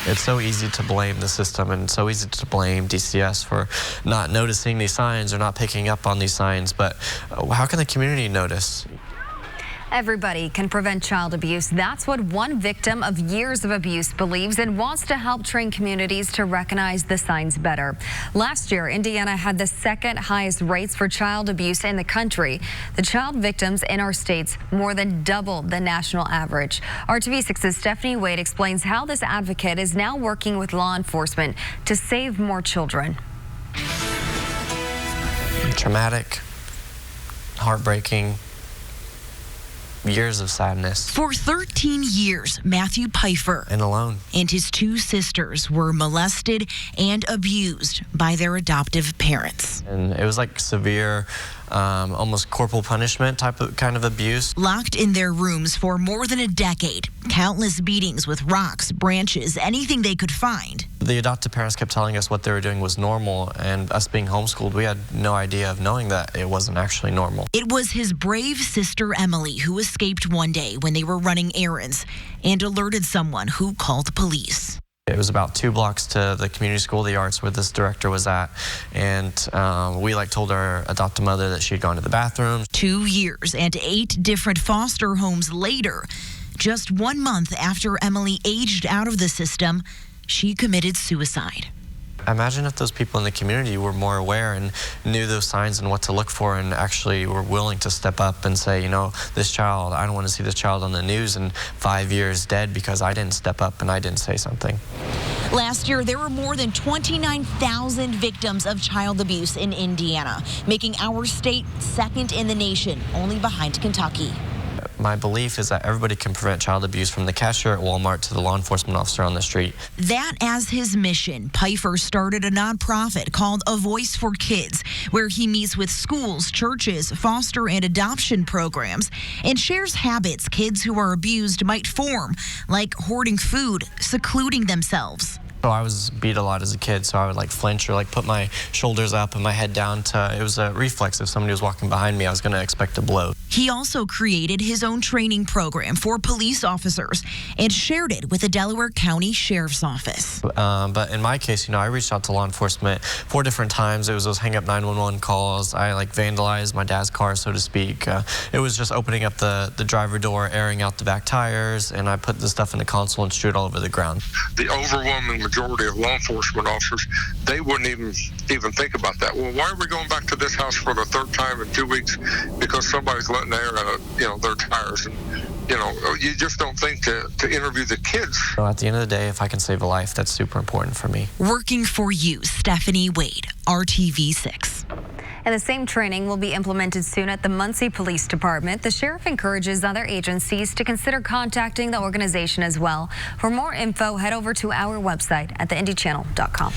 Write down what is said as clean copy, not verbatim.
It's so easy to blame the system and so easy to blame DCS for not noticing these signs or not picking up on these signs, but how can the community notice? Everybody can prevent child abuse. That's what one victim of years of abuse believes and wants to help train communities to recognize the signs better. Last year, Indiana had the second highest rates for child abuse in the country. The child victims in our states more than doubled the national average. RTV6's Stephanie Wade explains how this advocate is now working with law enforcement to save more children. Traumatic, heartbreaking. Years of sadness. For 13 years, Matthew Pfeiffer and alone and his two sisters were molested and abused by their adoptive parents. And it was like severe, almost corporal punishment kind of abuse. Locked in their rooms for more than a decade, countless beatings with rocks, branches, anything they could find. The adoptive parents kept telling us what they were doing was normal, and us being homeschooled, we had no idea of knowing that it wasn't actually normal. It was his brave sister Emily who escaped one day when they were running errands and alerted someone who called the police. It was about 2 blocks to the community school of the arts where this director was at, and we told our adoptive mother that she had gone to the bathroom. 2 years and 8 different foster homes later, just 1 month after Emily aged out of the system, she committed suicide. Imagine if those people in the community were more aware and knew those signs and what to look for and actually were willing to step up and say, you know, this child, I don't want to see this child on the news in 5 years dead because I didn't step up and I didn't say something. Last year, there were more than 29,000 victims of child abuse in Indiana, making our state second in the nation, only behind Kentucky. My belief is that everybody can prevent child abuse, from the cashier at Walmart to the law enforcement officer on the street. That as his mission, Pfeiffer started a nonprofit called A Voice for Kids, where he meets with schools, churches, foster and adoption programs, and shares habits kids who are abused might form, like hoarding food, secluding themselves. So I was beat a lot as a kid, so I would flinch or put my shoulders up and my head down it was a reflex. If somebody was walking behind me, I was going to expect a blow. He also created his own training program for police officers and shared it with the Delaware County Sheriff's Office. But in my case, I reached out to law enforcement 4 different times. It was those hang up 911 calls. I vandalized my dad's car, so to speak. It was just opening up the driver door, airing out the back tires, and I put the stuff in the console and strew it all over the ground. The overwhelming majority of law enforcement officers, they wouldn't even think about that. Well, why are we going back to this house for the 3rd time in 2 weeks? Because somebody's letting air out, their tires, and you just don't think to interview the kids. So at the end of the day, if I can save a life, that's super important for me. Working for you, Stephanie Wade, RTV6. And the same training will be implemented soon at the Muncie Police Department. The sheriff encourages other agencies to consider contacting the organization as well. For more info, head over to our website at theindychannel.com.